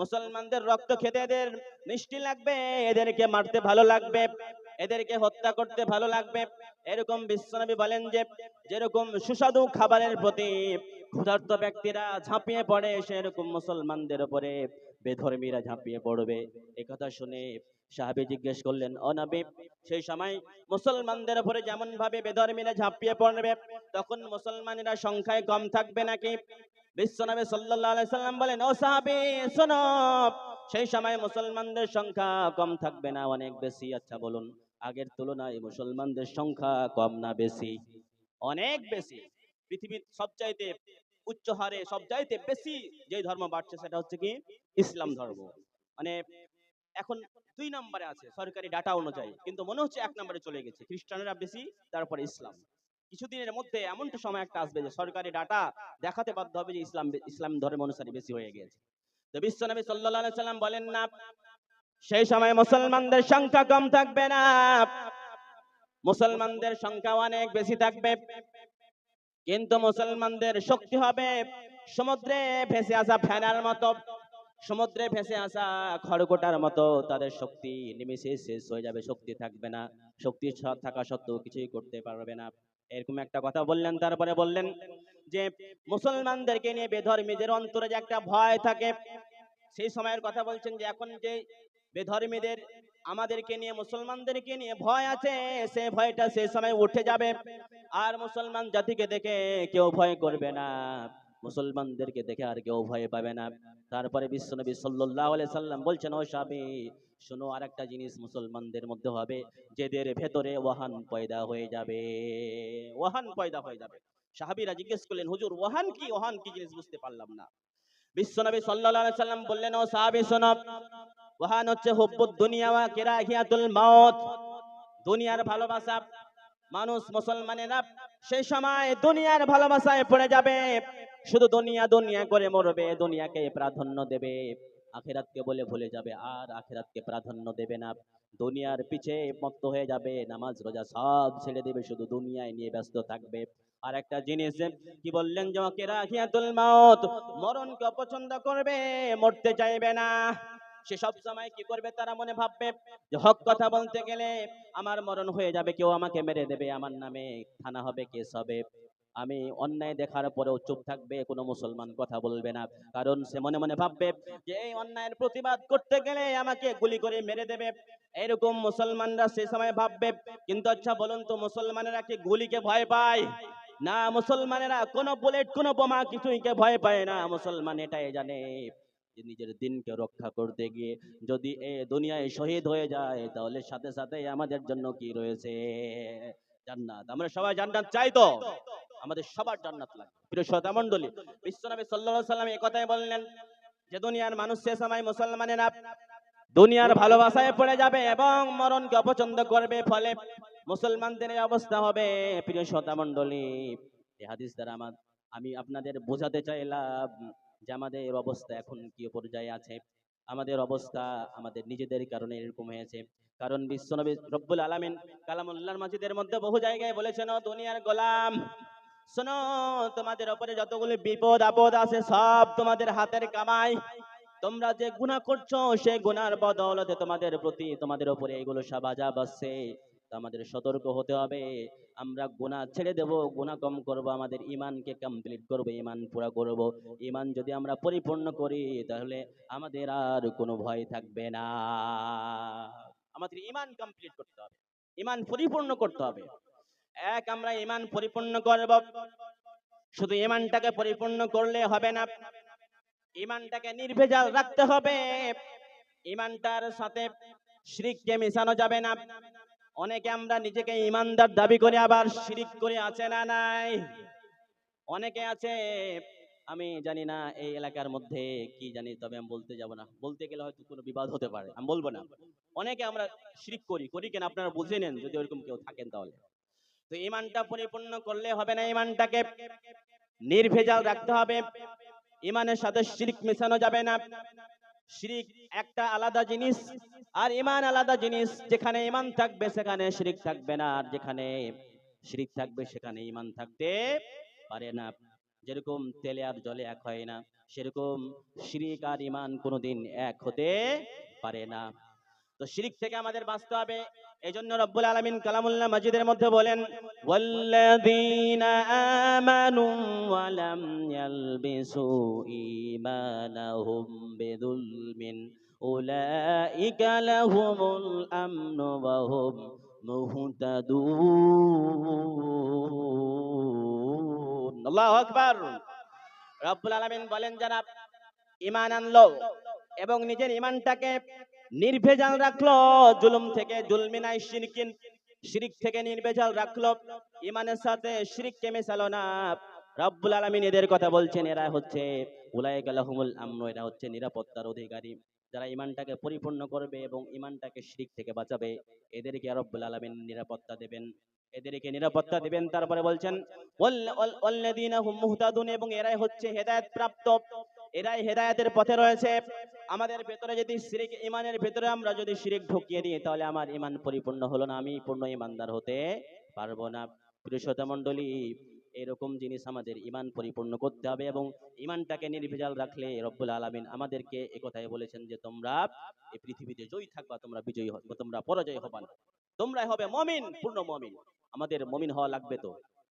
A: মুসলমানদের রক্ত খেতে এদের মিষ্টি লাগবে, এদেরকে মারতে ভালো লাগবে, এদেরকে হত্যা করতে ভালো লাগবে। এরকম বিশ্বনবী বলেন যে যেরকম সুস্বাদু খাবারের প্রতি ক্ষুধার্ত ব্যক্তিরা ঝাঁপিয়ে পড়ে, সেরকম মুসলমানদের উপরে বেধর্মীরা ঝাঁপিয়ে পড়বে। একথা শুনে সাহাবী জিজ্ঞেস করলেন, ও নবী, সেই সময় মুসলমানদের উপরে যেমন ভাবে বেধর্মীরা ঝাঁপিয়ে পড়বে, তখন মুসলমানেরা সংখ্যায় কম থাকবে নাকি? বিশ্বনবী সাল্লাল্লাহু আলাইহি সাল্লাম বলেন, ও সাহাবী শোনো, সেই সময় মুসলমানদের সংখ্যা কম থাকবে না, অনেক বেশি। আচ্ছা বলুন, আগের তুলনায় মুসলমানদের সংখ্যা কম না বেশি? অনেক বেশি। পৃথিবীর সবচাইতে উচ্চ হারে সবচাইতে বেশি যে ধর্ম বাড়ছে সেটা হচ্ছে কি ইসলাম ধর্ম। মানে এখন 2 নম্বরে আছে সরকারি ডাটা অনুযায়ী, কিন্তু মনে হচ্ছে 1 নম্বরে চলে গেছে। খ্রিস্টানরা বেশি, তারপরে ইসলাম। কিছুদিনের মধ্যে এমনটা সময় একটা আসবে যে সরকারি ডাটা দেখাতে বাধ্য হবে যে ইসলাম ধর্ম অনুসারী বেশি হয়ে গেছে। তো বিশ্বনবী সাল্লাল্লাহু আলাইহি সাল্লাম বলেন না, সেই সময় মুসলমানদের সংখ্যা কম থাকবে না, মুসলমানদের সংখ্যা অনেক বেশি থাকবে। কিন্তু মুসলমানদের শক্তি হবে সমুদ্রে ভেসে আসা ফেনার মতো, সমুদ্রে ভেসে আসা খড়গোটার মতো। তাদের শক্তি নিমেষে শেষ হয়ে যাবে, শক্তি থাকবে না। শক্তি থাকা সত্ত্বেও কিছুই করতে পারবে না। এরকম একটা কথা বললেন। তারপরে বললেন যে মুসলমানদেরকে নিয়ে বেধর্মীদের অন্তরে যে একটা ভয় থাকে, সেই সময়ের কথা বলছেন যে এখন যে বেধর্মীদের আমাদেরকে নিয়ে মুসলমানদেরকে নিয়ে ভয় আছে, সেই ভয়টা সেই সময় উঠে যাবে, আর মুসলমান জাতিকে দেখে কেউ ভয় করবে না, মুসলমানদেরকে দেখে আর কেউ ভয় পাবে না। তারপরে বিশ্বনবী সাল্লাল্লাহু আলাইহি সাল্লাম বলছেন, ও সাহাবী শোনো, আরেকটা জিনিস মুসলমানদের মধ্যে হবে, যেদের ভেতরে ওয়াহান পয়দা হয়ে যাবে। ওয়াহান পয়দা হয়ে যাবে। সাহাবীরা জিজ্ঞেস করলেন, হুজুর ওয়াহান কি? ওয়াহান কি জিনিস বুঝতে পারলাম না। বিশ্বনবী সাল্লাল্লাহু আলাইহি সাল্লাম বললেন, ও সাহাবী শোনো, ওয়াহান হচ্ছে হুব্বুদ দুনিয়া ওয়া কিরাহিয়াতুল মাউত, দুনিয়ার ভালোবাসা। মানুষ মুসলমানেরা সেই সময় দুনিয়ার ভালোবাসায় পড়ে যাবে, শুধু দুনিয়া দুনিয়া করে মরবে, দুনিয়াকে প্রাধান্য দেবে, আখিরাতকে বলে ভুলে যাবে, আর আখিরাতকে প্রাধান্য দেবে না। দুনিয়ার পিছে মত্ত হয়ে যাবে, নামাজ রোজা সব ছেড়ে দেবে, শুধু দুনিয়ায় নিয়ে ব্যস্ত থাকবে। আর একটা জিনিস কি বললেন, যে কিরাহিয়াতুল মাউত, মরণকে অপছন্দ করবে, মরতে চাইবে না। সে সব সময় কি করবে, তারা মনে ভাববে যে হক কথা বলতে গেলে আমার মরণ হয়ে যাবে, কেউ আমাকে মেরে দেবে, আমার নামে থানা হবে, কেস হবে। আমি অন্যায় দেখার পরেও চুপ থাকবে, কোনো মুসলমান কথা বলবে না, কারণ সে মনে মনে ভাববে যে এই অন্যায়ের প্রতিবাদ করতে গেলে আমাকে গুলি করে মেরে দেবে। এরকম মুসলমানরা সে সময় ভাববে। কিন্তু আচ্ছা বলুন তো, মুসলমানেরা কি গুলিকে ভয় পায়? না, মুসলমানেরা কোনো বুলেট কোনো বোমা কিছুইকে ভয় পায় না। মুসলমান এটাই জানে যে নিজের দিনকে রক্ষা করতে গিয়ে যদি এ দুনিয়ায় শহীদ হয়ে যায়, তাহলে সাথে সাথে আমাদের জন্য কি রয়েছে? জান্নাত। আমরা সবাই জান্নাত চাই তো? আমাদের সবার জান্নাত লাগে। প্রিয় শ্রোতা মণ্ডলী, বিশ্বনবী সাল্লাল্লাহু আলাইহি সাল্লাম এই কথাই বললেন যে দুনিয়ার মানুষ সে সময় মুসলমানেরা দুনিয়ার ভালোবাসায় পড়ে যাবে এবং মরণকে অপছন্দ করবে, ফলে মুসলমানদের এই অবস্থা হবে। প্রিয় শ্রোতা মণ্ডলী, এই হাদিস দ্বারা আমি আপনাদের বোঝাতে চাইলাম যে আমাদের অবস্থা এখন কি পর্যায়ে আছে। আমাদের অবস্থা আমাদের নিজেদের কারণে এরকম হয়েছে। কারণ বিশ্বনবী রব্বুল আলামিন কালামুল্লাহর মাজিদের মধ্যে বহু জায়গায় বলেছেন, ও দুনিয়ার গোলাম শোনো, তোমাদের উপরে যতগুলো বিপদ আপদ আছে সব তোমাদের হাতের কামাই। তোমরা যে গুনাহ করছো, সেই গুনার বদৌলতে তোমাদের প্রতি তোমাদের উপরে এগুলো সব আযাব আসছে। তো আমাদের সতর্ক হতে হবে। আমরা গুনাহ ছেড়ে দেব, গুনাহ কম করব, আমাদের ঈমানকে কমপ্লিট করব, ঈমান পুরা করব। ঈমান যদি আমরা পরিপূর্ণ করি, তাহলে আমাদের আর কোনো ভয় থাকবে না। আমাদের ঈমান কমপ্লিট করতে হবে, ঈমান পরিপূর্ণ করতে হবে। আমরা ঈমান পরিপূর্ণ করব, শুধু ঈমানটাকে পরিপূর্ণ করলে হবে না, ঈমানটাকে নির্ভেজাল রাখতে হবে। ঈমানটার সাথে শিরককে মেশানো যাবে না। অনেকে আমরা নিজেকে ঈমানদার দাবি করে আবার শিরিক করে, আছে না নাই? অনেকে আছে, আমি জানি না এই এলাকার মধ্যে কি জানি, তবে আমি বলতে যাব না, বলতে গেলে হয়তো কোনো বিবাদ হতে পারে, আমি বলবো না। অনেকে আমরা শিরিক করি কেন আপনারা বুঝে নেন, যদি ওরকম কেউ থাকেন তাহলে। তো ঈমানটা পরিপূর্ণ করলে হবে না, ঈমানটাকে নির্ভেজাল রাখতে হবে, ঈমানের সাথে শিরক মেশানো যাবে না। শিরিক একটা আলাদা জিনিস আর ঈমান আলাদা জিনিস। যেখানে ঈমান থাকবে সেখানে শিরিক থাকবে না, আর যেখানে শিরিক থাকবে সেখানে ঈমান থাকতে পারে না। যেরকম তেলে আর জলে এক হয় না, সেরকম শিরিক আর ঈমান কোনোদিন এক হতে পারে না। তো শিরিক থেকে আমাদের বাঁচতে হবে। এই জন্য রব্বুল আলামিন কালামুল্লাহ মাজিদের মধ্যে বলেন, ওয়াল্লাযীনা আমানু ওয়া লাম ইয়ালবিসু ঈমানাহুম বিযুলমিন উলাইকা লাহুমুল আমনু ওয়া হুম মুহতাদুন। আল্লাহু আকবার। রব্বুল আলামিন বলেন, যারা ঈমান আনলো এবং নিজের ঈমানটাকে নির্ভেজাল রাখলো, জুলুম থেকে, জুলমি নাই শিরকিন, শিরিক থেকে নির্ভেজাল রাখলো, ঈমানের সাথে শিরিককে মেশালো না, রব্বুল আলামিন এদের কথা বলছেন, এরা হচ্ছে উলাইকা লাহুমুল আমন, এরা হচ্ছে নিরাপত্তার অধিকারী। যারা ঈমানটাকে পরিপূর্ণ করবে এবং ঈমানটাকে শিরিক থেকে বাঁচাবে, এদেরকে রব্বুল আলামিন নিরাপত্তা দেবেন, এদেরকে নিরাপত্তা দিবেন। তারপরে বলছেন ওয়াল্লাযীনা হুম মুহতাদুন, এবং এরাই হচ্ছে হেদায়েত প্রাপ্ত, এরাই হেদায়েতের পথে রয়েছে। আমাদের ভেতরে যদি শিরিক, ঈমানের ভেতরে আমরা যদি শিরিক ঢুকিয়ে দিই, তাহলে আমার ঈমান পরিপূর্ণ হলো না, আমি পূর্ণ ঈমানদার হতে পারবো না। প্রিয় শ্রোতা মণ্ডলী, এরকম জিনিস আমাদের ঈমান পরিপূর্ণ করতে হবে, এবং ঈমানটাকে নির্ভেজাল রাখলে রব্বুল আলামিন আমাদেরকে একথাই বলেছেন যে তোমরা এই পৃথিবীতে জয়ী থাকবা, তোমরা বিজয়ী হবে, তোমরা পরাজয় হবা না, তোমরাই হবে মুমিন, পূর্ণ মুমিন। আমাদের মুমিন হওয়া লাগবে তো।